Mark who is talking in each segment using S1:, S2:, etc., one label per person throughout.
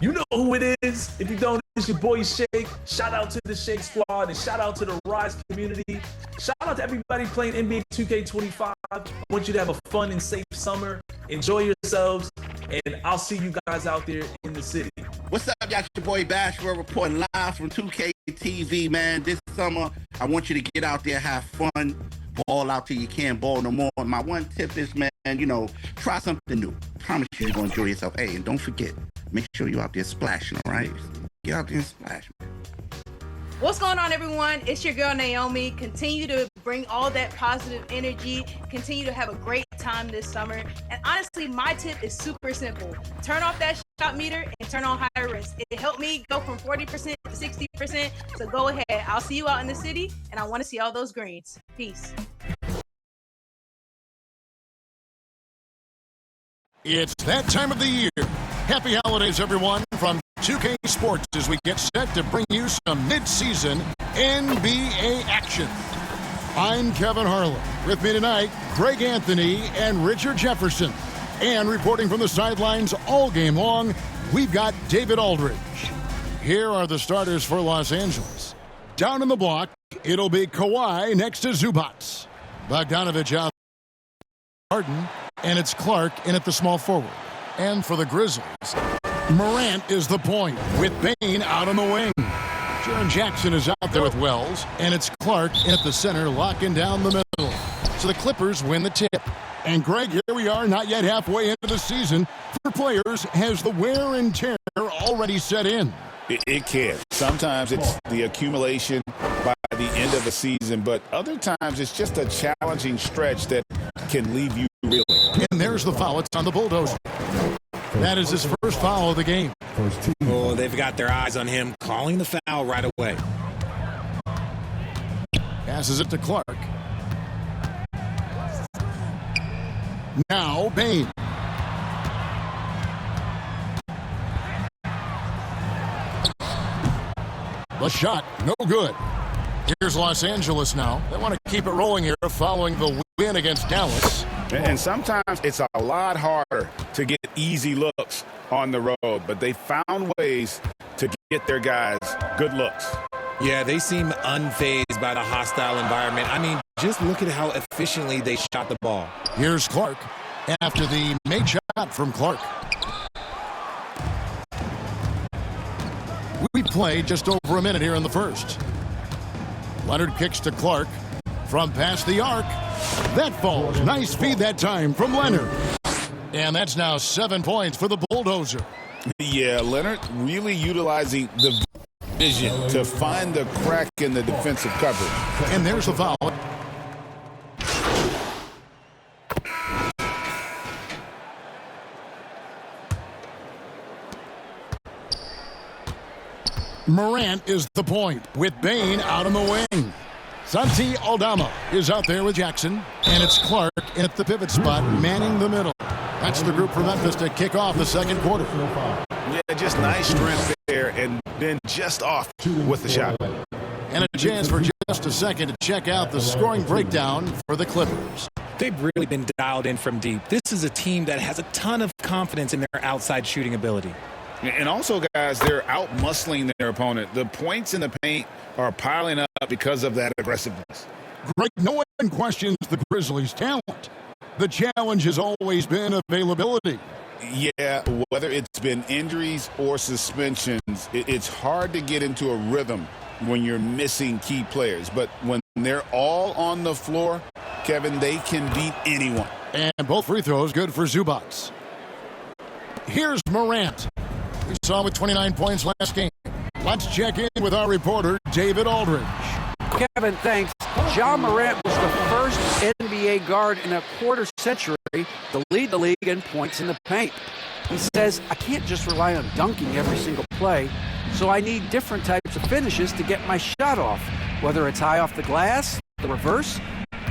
S1: You know who it is. If you don't, it's your boy Shake. Shout out to the Shake Squad and shout out to the Rise community. Shout out to everybody playing NBA 2K25. I want you to have a fun and safe summer. Enjoy yourselves, and I'll see you guys out there in the city.
S2: What's up, y'all? It's your boy Bashford reporting live from 2K TV, man. This summer, I want you to get out there, have fun, ball out till you can't ball no more. My one tip is, man, try something new. Promise you're going to enjoy yourself. Hey, and don't forget, make sure you're out there splashing, all right? Get out there and splash, man.
S3: What's going on, everyone? It's your girl, Naomi. Continue to bring all that positive energy. Continue to have a great time this summer. And honestly, my tip is super simple. Turn off that shot meter and turn on higher risk. It helped me go from 40% to 60%. So go ahead. I'll see you out in the city, and I want to see all those greens. Peace.
S4: It's that time of the year. Happy holidays, everyone, from 2K Sports as we get set to bring you some mid-season NBA action. I'm Kevin Harlan. With me tonight, Greg Anthony and Richard Jefferson. And reporting from the sidelines all game long, we've got David Aldridge. Here are the starters for Los Angeles. Down in the block, it'll be Kawhi next to Zubats. Bogdanovich out. Harden, and it's Clark in at the small forward. And for the Grizzlies, Morant is the point with Bane out on the wing. Jaren Jackson is out there with Wells, and it's Clark in at the center locking down the middle. So the Clippers win the tip. And Greg, here we are, not yet halfway into the season. For players, has the wear and tear already set in?
S5: It can. Sometimes it's the accumulation by the end of the season, but other times it's just a challenging stretch that can leave you reeling.
S4: And there's the foul. It's on the Bulldozer. That is his first foul of the game.
S6: Oh, they've got their eyes on him, calling the foul right away.
S4: Passes it to Clark. Now Bane. The shot, no good. Here's Los Angeles now. They want to keep it rolling here following the win against Dallas.
S5: And sometimes it's a lot harder to get easy looks on the road, but they found ways to get their guys good looks.
S6: Yeah, they seem unfazed by the hostile environment. I mean, just look at how efficiently they shot the ball.
S4: Here's Clark after the made shot from Clark. We played just over a minute here in the first. Leonard kicks to Clark from past the arc. That falls. Nice feed that time from Leonard. And that's now 7 points for the Bulldozer.
S5: Yeah, Leonard really utilizing the vision to find the crack in the defensive coverage.
S4: And there's the foul. Morant is the point with Bane out on the wing. Santi Aldama is out there with Jackson, and it's Clark at the pivot spot, manning the middle. That's the group for Memphis to kick off the second quarter.
S5: Yeah, just nice strength there, and then just off with the shot.
S4: And a chance for just a second to check out the scoring breakdown for the Clippers.
S6: They've really been dialed in from deep. This is a team that has a ton of confidence in their outside shooting ability.
S5: And also, guys, they're out-muscling their opponent. The points in the paint are piling up because of that aggressiveness.
S4: Greg, no one questions the Grizzlies' talent. The challenge has always been availability.
S5: Yeah, whether it's been injuries or suspensions, it's hard to get into a rhythm when you're missing key players. But when they're all on the floor, Kevin, they can beat anyone.
S4: And both free throws good for Zubats. Here's Morant. We saw him with 29 points last game. Let's check in with our reporter, David Aldridge.
S7: Kevin, thanks. Ja Morant was the first NBA guard in a quarter century to lead the league in points in the paint. He says, I can't just rely on dunking every single play, so I need different types of finishes to get my shot off, whether it's high off the glass, the reverse,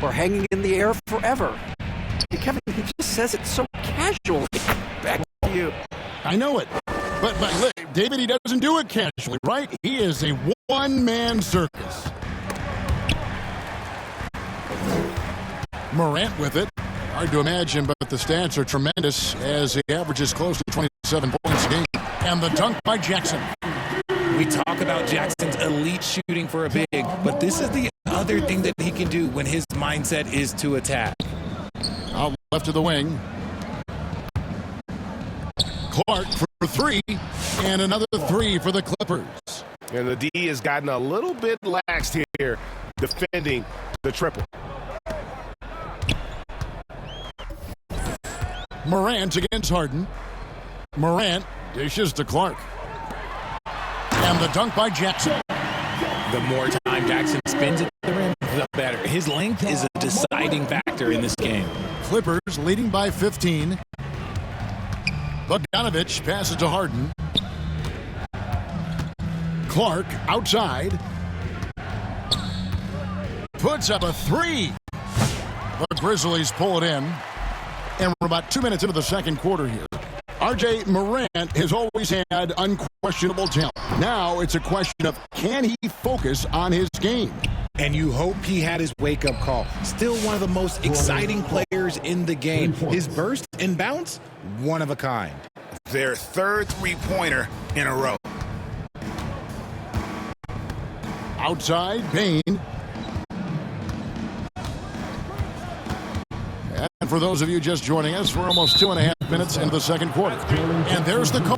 S7: or hanging in the air forever. And Kevin, he just says it so casually. Back to you.
S4: I know it. But David, he doesn't do it casually, right? He is a one-man circus. Morant with it. Hard to imagine, but the stats are tremendous as he averages close to 27 points a game. And the dunk by Jackson.
S6: We talk about Jackson's elite shooting for a big, but this is the other thing that he can do when his mindset is to attack.
S4: Out left of the wing. Clark for three, and another three for the Clippers.
S8: And the D has gotten a little bit lax here defending the triple.
S4: Morant against Harden. Morant dishes to Clark. And the dunk by Jackson.
S6: The more time Jackson spends at the rim, the better. His length is a deciding factor in this game.
S4: Clippers leading by 15. Bogdanovich passes to Harden. Clark outside. Puts up a three. The Grizzlies pull it in. And we're about 2 minutes into the second quarter here. R.J. Morant has always had unquestionable talent. Now it's a question of, can he focus on his game?
S6: And you hope he had his wake-up call. Still one of the most exciting players in the game. His burst and bounce, one of a kind.
S5: Their third three-pointer in a row.
S4: Outside, Payne. And for those of you just joining us, we're almost 2.5 minutes into the second quarter. And there's the call.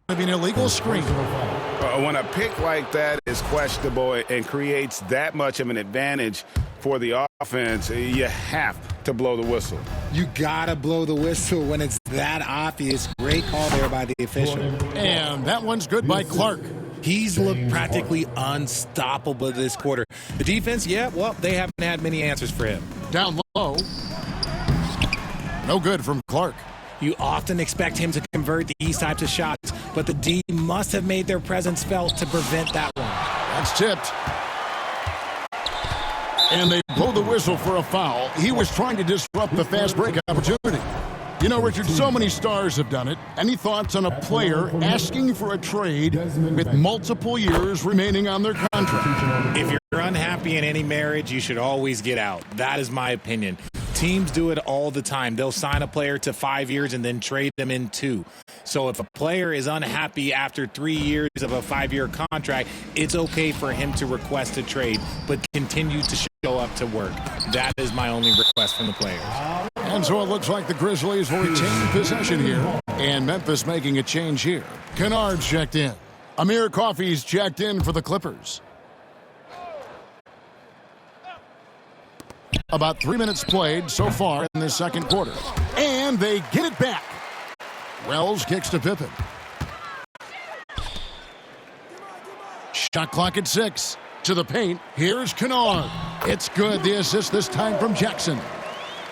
S4: Be an illegal screen.
S8: When a pick like that is questionable and creates that much of an advantage for the offense, you have to blow the whistle.
S6: You gotta blow the whistle when it's that obvious. Great call there by the official.
S4: And that one's good by Clark.
S6: He's looked practically unstoppable this quarter. The defense, yeah, well, they haven't had many answers for him.
S4: Down low. No good from Clark.
S6: You often expect him to convert these types of shots, but the D must have made their presence felt to prevent that one.
S4: That's tipped. And they blow the whistle for a foul. He was trying to disrupt the fast break opportunity. You know, Richard, so many stars have done it. Any thoughts on a player asking for a trade with multiple years remaining on their contract?
S6: If you're unhappy in any marriage, you should always get out. That is my opinion. Teams do it all the time. They'll sign a player to 5 years and then trade them in 2. So if a player is unhappy after 3 years of a 5-year contract, it's okay for him to request a trade, but continue to show up to work. That is my only request from the players.
S4: And so it looks like the Grizzlies will retain possession here, and Memphis making a change here. Kennard's checked in. Amir Coffey's checked in for the Clippers. About 3 minutes played so far in the second quarter. And they get it back. Wells kicks to Pippen. Shot clock at 6. To the paint. Here's Kennard. It's good. The assist this time from Jackson.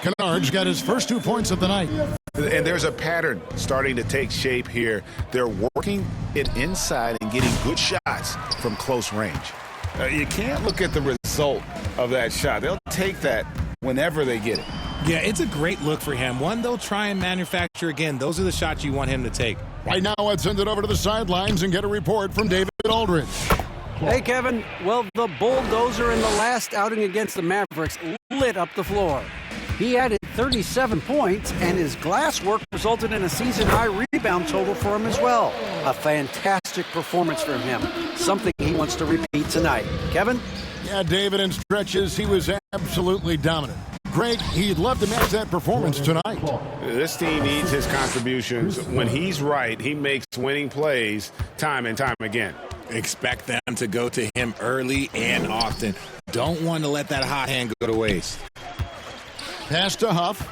S4: Kennard's got his first 2 points of the night.
S8: And there's a pattern starting to take shape here. They're working it inside and getting good shots from close range. You can't look at the result of that shot. They'll take that whenever they get it.
S6: Yeah, it's a great look for him. One they'll try and manufacture again. Those are the shots you want him to take.
S4: Right now, let's send it over to the sidelines and get a report from David Aldridge.
S7: Hey, Kevin. Well, the bulldozer in the last outing against the Mavericks lit up the floor. He added 37 points, and his glass work resulted in a season-high rebound total for him as well. A fantastic performance from him, something he wants to repeat tonight. Kevin?
S4: Yeah, David, in stretches, he was absolutely dominant. Greg, he'd love to match that performance tonight.
S8: This team needs his contributions. When he's right, he makes winning plays time and time again.
S6: Expect them to go to him early and often. Don't want to let that hot hand go to waste.
S4: Pass to Huff.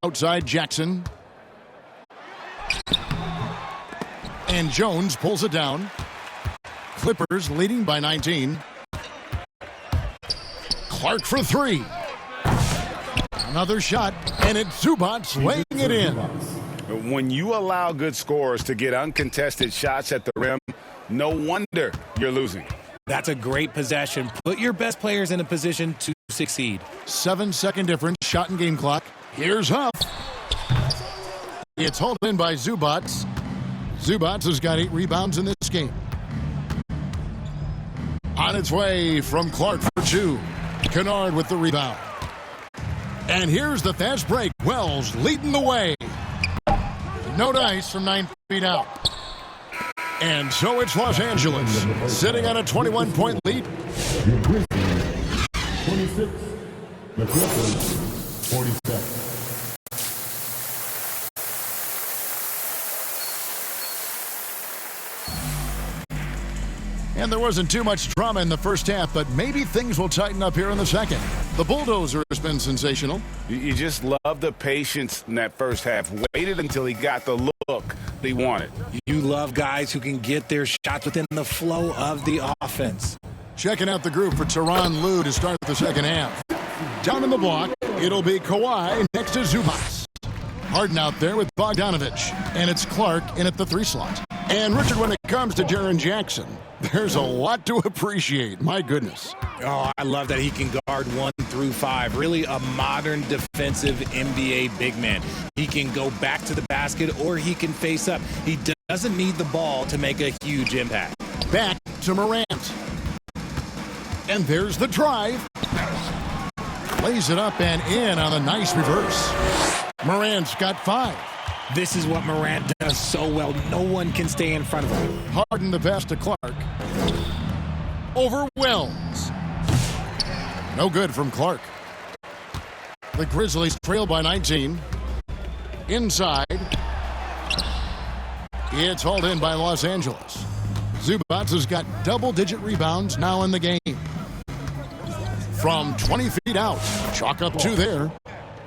S4: Outside Jackson. And Jones pulls it down. Clippers leading by 19. Clark for 3. Another shot, and it's Zubac's laying it in.
S8: When you allow good scorers to get uncontested shots at the rim, no wonder you're losing.
S6: That's a great possession. Put your best players in a position to succeed.
S4: 7-second difference, shot and game clock. Here's Huff. It's hauled in by Zubats. Zubats has got 8 rebounds in this game. On its way from Clark for 2. Kennard with the rebound. And here's the fast break. Wells leading the way. No dice from 9 feet out. And so it's Los Angeles, sitting on a 21-point lead.
S9: 26, the Clippers, 47.
S4: And there wasn't too much drama in the first half, but maybe things will tighten up here in the second. The bulldozer has been sensational.
S8: You just love the patience in that first half. Waited until he got the look he wanted.
S6: You love guys who can get their shots within the flow of the offense.
S4: Checking out the group for Tyronn Lue to start the second half. Down in the block, it'll be Kawhi next to Zubats. Harden out there with Bogdanovich. And it's Clark in at the 3 slot. And Richard, when it comes to Jaren Jackson, there's a lot to appreciate. My goodness.
S6: Oh, I love that he can guard 1 through 5. Really a modern defensive NBA big man. He can go back to the basket or he can face up. He doesn't need the ball to make a huge impact.
S4: Back to Morant. And there's the drive. Lays it up and in on a nice reverse. Morant's got 5.
S6: This is what Morant does so well. No one can stay in front of him.
S4: Harden the pass to Clark. Over Wells. No good from Clark. The Grizzlies trail by 19. Inside. It's hauled in by Los Angeles. Zubats has got double-digit rebounds now in the game. From 20 feet out. Chalk up 2 there.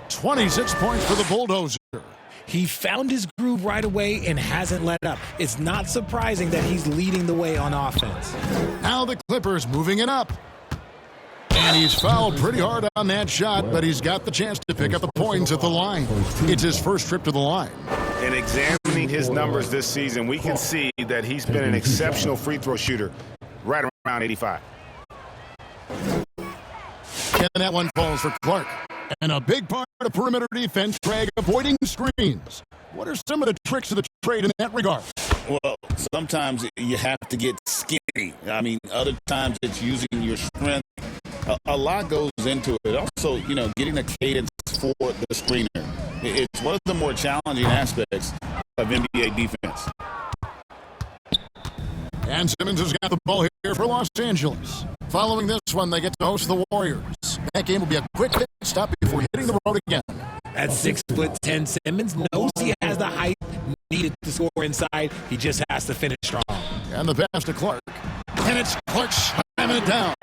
S4: 26 points for the bulldozer.
S6: He found his groove right away and hasn't let up. It's not surprising that he's leading the way on offense.
S4: Now the Clippers moving it up. And he's fouled pretty hard on that shot, but he's got the chance to pick up the points at the line. It's his first trip to the line.
S8: And examining his numbers this season, we can see that he's been an exceptional free throw shooter, right around 85.
S4: And that one falls for Clark. And a big part of perimeter defense, Greg, avoiding screens. What are some of the tricks of the trade in that regard?
S5: Well, sometimes you have to get skinny. I mean, other times it's using your strength. A lot goes into it. Also, getting a cadence for the screener. It's one of the more challenging aspects of NBA defense.
S4: And Simmons has got the ball here for Los Angeles. Following this one, they get to host the Warriors. That game will be a quick pit stop before hitting the road again.
S6: At 6'10", Simmons knows he has the height needed to score inside. He just has to finish strong.
S4: And the pass to Clark. And it's Clark slamming it down.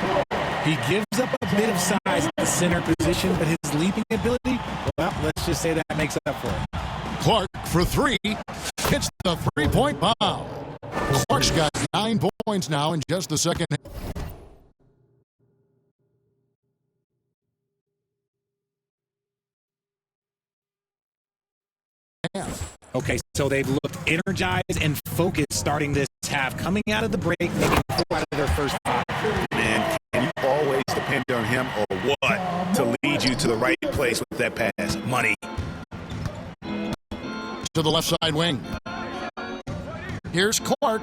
S6: He gives up a bit of size at the center position, but his leaping ability, well, let's just say that makes up for it.
S4: Clark for three. Hits the three-point foul. Clark's got 9 points now in just the second half.
S6: Okay, so they've looked energized and focused starting this half, coming out of the break, making 4 out of their first 5.
S8: Man, can you always depend on him or what to lead you to the right place with that pass? Money.
S4: To the left side wing. Here's Clark.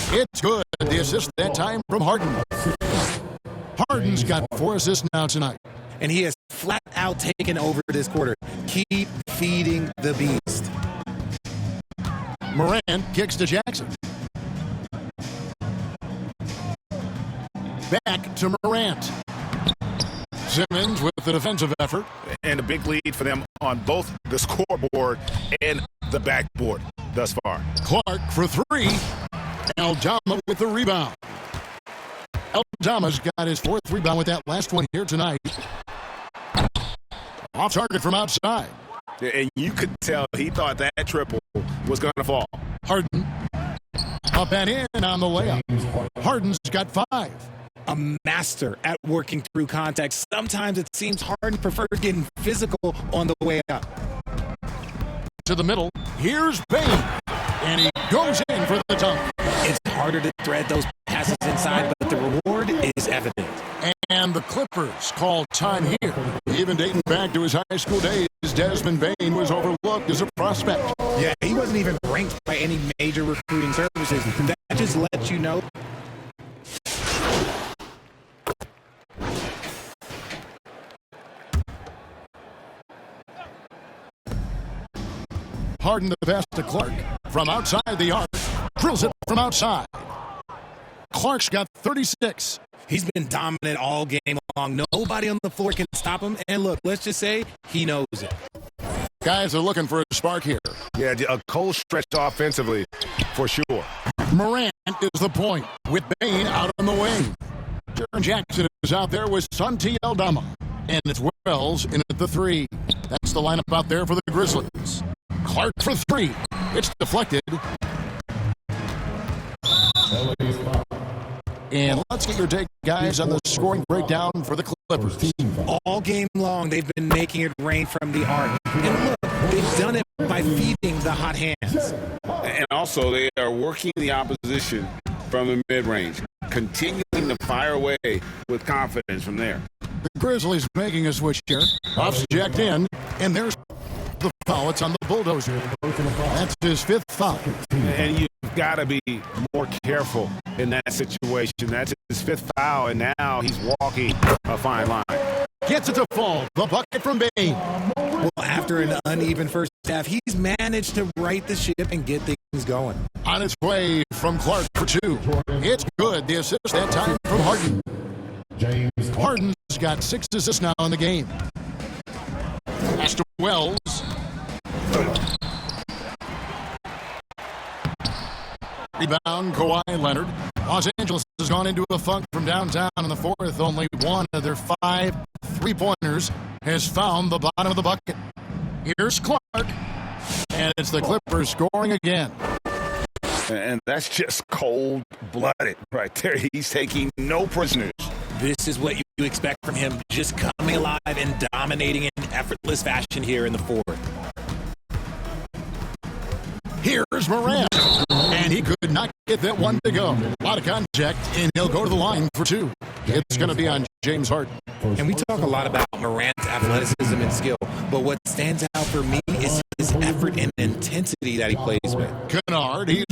S4: It's good. The assist that time from Harden. Harden's got 4 assists now tonight.
S6: And he has flat out taken over this quarter. Keep feeding the beast.
S4: Morant kicks to Jackson. Back to Morant. Simmons with the defensive effort.
S8: And a big lead for them on both the scoreboard and the backboard thus far.
S4: Clark for 3. Eldama with the rebound. Eldama's got his 4th rebound with that last one here tonight. Off target from outside.
S8: And you could tell he thought that triple was going to fall.
S4: Harden. Up and in on the layup. Harden's got 5.
S6: A master at working through contact. Sometimes it seems Harden prefers getting physical on the way up.
S4: To the middle. Here's Bane. And he goes in for the dunk.
S6: It's harder to thread those passes inside, but the reward is evident.
S4: And the Clippers call time here. Even dating back to his high school days, Desmond Bane was overlooked as a prospect.
S6: Yeah, he wasn't even ranked by any major recruiting services. That just lets you know.
S4: Harden the pass to Clark. From outside the arc. Drills it from outside. Clark's got 36.
S6: He's been dominant all game long. Nobody on the floor can stop him. And look, let's just say he knows it.
S4: Guys are looking for a spark here.
S8: Yeah, a cold stretch offensively, for sure.
S4: Morant is the point, with Bane out on the wing. Jaren Jackson is out there with Santi Eldama. And it's Wells in at the 3. That's the lineup out there for the Grizzlies. Clark for 3. It's deflected. And let's get your take, guys, on the scoring breakdown for the Clippers.
S6: All game long, they've been making it rain from the arc. And look, they've done it by feeding the hot hands.
S5: And also, they are working the opposition from the mid-range, continuing to fire away with confidence from there.
S4: The Grizzlies making a switch here. Off's jacked in, and there's the foul. It's on the bulldozer. That's his 5th foul.
S8: And you've got to be more careful in that situation. That's his 5th foul, and now he's walking a fine line.
S4: Gets it to fall. The bucket from Bane.
S6: Well, after an uneven first half, he's managed to right the ship and get things going.
S4: On its way from Clark for 2. It's good. The assist that time from Harden. Harden's got 6 assists now in the game. Pass to Wells. Rebound, Kawhi Leonard. Los Angeles has gone into a funk from downtown in the 4th. Only one of their 5 3-pointers has found the bottom of the bucket. Here's Clark. And it's the Clippers scoring again.
S8: And that's just cold-blooded right there. He's taking no prisoners.
S6: This is what you expect from him, just coming alive and dominating in effortless fashion here in the 4th.
S4: Here's Morant. And he could not get that one to go. A lot of contact, and he'll go to the line for 2. It's going to be on James Harden.
S6: And we talk a lot about Morant's athleticism and skill, but what stands out for me is his effort and intensity that he plays with.
S4: Kennard, he's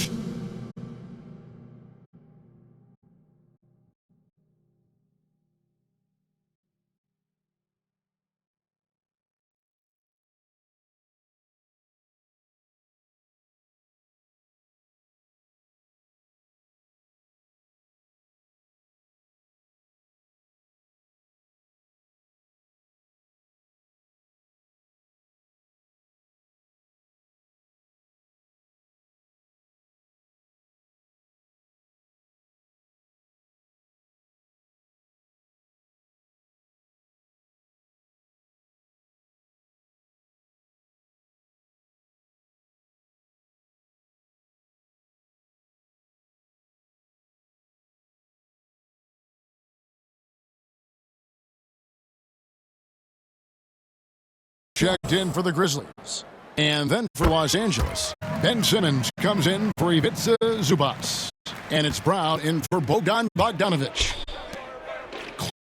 S4: checked in for the Grizzlies. And then for Los Angeles, Ben Simmons comes in for Ivica Zubac. And it's Brown in for Bogdan Bogdanovic.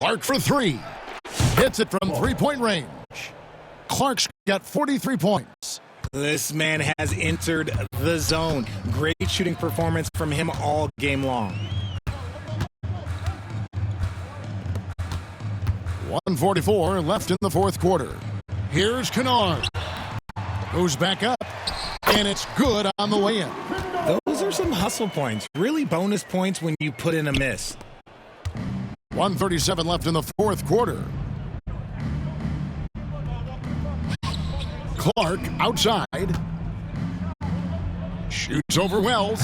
S4: Clark for three. Hits it from three-point range. Clark's got 43 points.
S6: This man has entered the zone. Great shooting performance from him all game long.
S4: 1:44 left in the fourth quarter. Here's Kennard. Goes back up, and it's good on the way in.
S6: Those are some hustle points. Really bonus points when you put in a miss.
S4: 1:37 left in the fourth quarter. Clark outside. Shoots over Wells.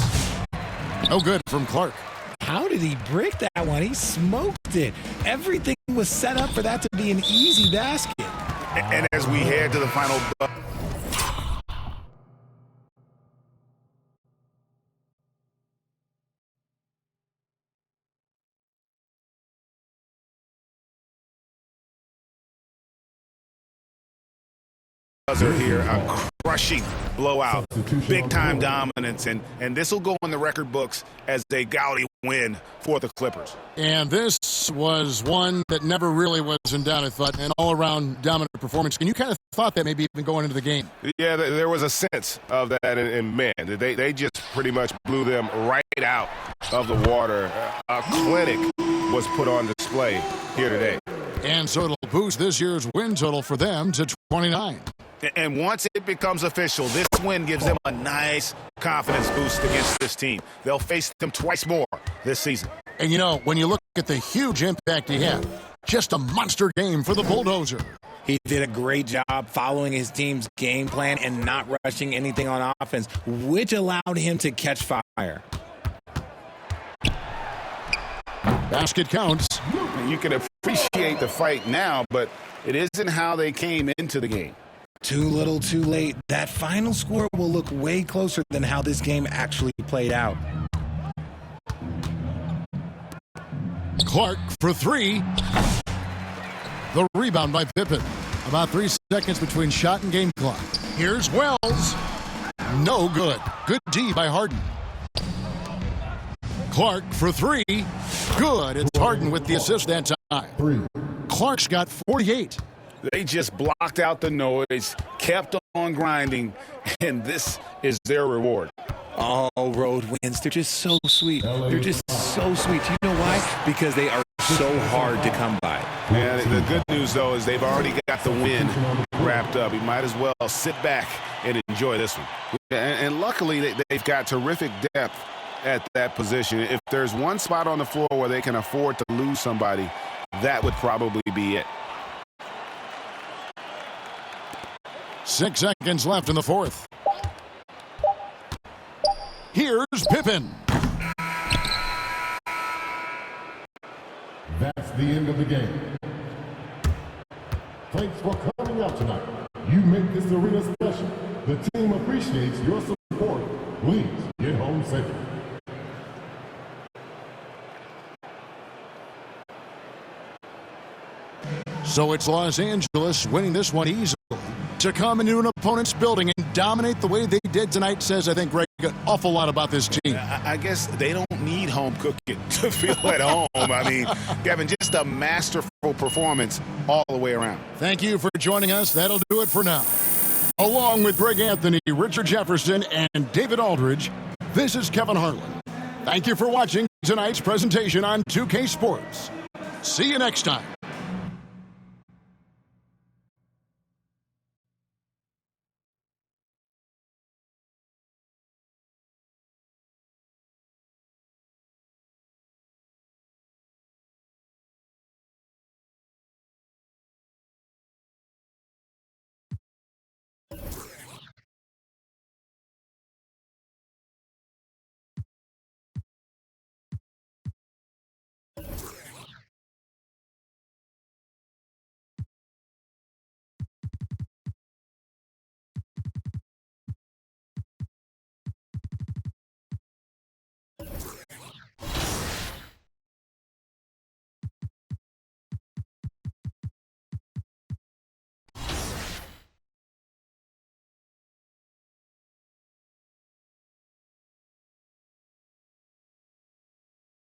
S4: No good from Clark.
S6: How did he break that one? He smoked it. Everything was set up for that to be an easy basket.
S8: And as we head to the final buzzer here, a crushing blowout, big-time dominance, and this will go in the record books as a gaudy win for the Clippers.
S4: And this was one that never really was in doubt, I thought, an all-around dominant performance. And you kind of thought that maybe even going into the game.
S8: Yeah, there was a sense of that, and man, they just pretty much blew them right out of the water. A clinic was put on display here today.
S4: And so it'll boost this year's win total for them to 29.
S8: And once it becomes official, this win gives them a nice confidence boost against this team. They'll face them twice more this season.
S4: And you know, when you look at the huge impact he had, just a monster game for the Bulldozer.
S6: He did a great job following his team's game plan and not rushing anything on offense, which allowed him to catch fire.
S4: Basket counts.
S8: You can appreciate the fight now, but it isn't how they came into the game.
S6: Too little, too late. That final score will look way closer than how this game actually played out.
S4: Clark for three. The rebound by Pippen. About 3 seconds between shot and game clock. Here's Wells. No good. Good D by Harden. Clark for three. Good. It's Harden with the assist that time. Clark's got 48.
S8: They just blocked out the noise, kept on grinding, and this is their reward.
S6: Oh, road wins. They're just so sweet. They're just so sweet. You know why? Because they are so hard to come by.
S8: Yeah, the good news, though, is they've already got the win wrapped up. You might as well sit back and enjoy this one. And luckily, they've got terrific depth at that position. If there's one spot on the floor where they can afford to lose somebody, that would probably be it.
S4: 6 seconds left in the fourth. Here's Pippen.
S9: That's the end of the game. Thanks for coming out tonight. You make this arena special. The team appreciates your support. Please get home safely.
S4: So it's Los Angeles winning this one easily. To come into an opponent's building and dominate the way they did tonight says, I think, Greg, an awful lot about this team.
S8: I guess they don't need home cooking to feel at home. I mean, Kevin, just a masterful performance all the way around.
S4: Thank you for joining us. That'll do it for now. Along with Greg Anthony, Richard Jefferson, and David Aldridge, this is Kevin Harlan. Thank you for watching tonight's presentation on 2K Sports. See you next time.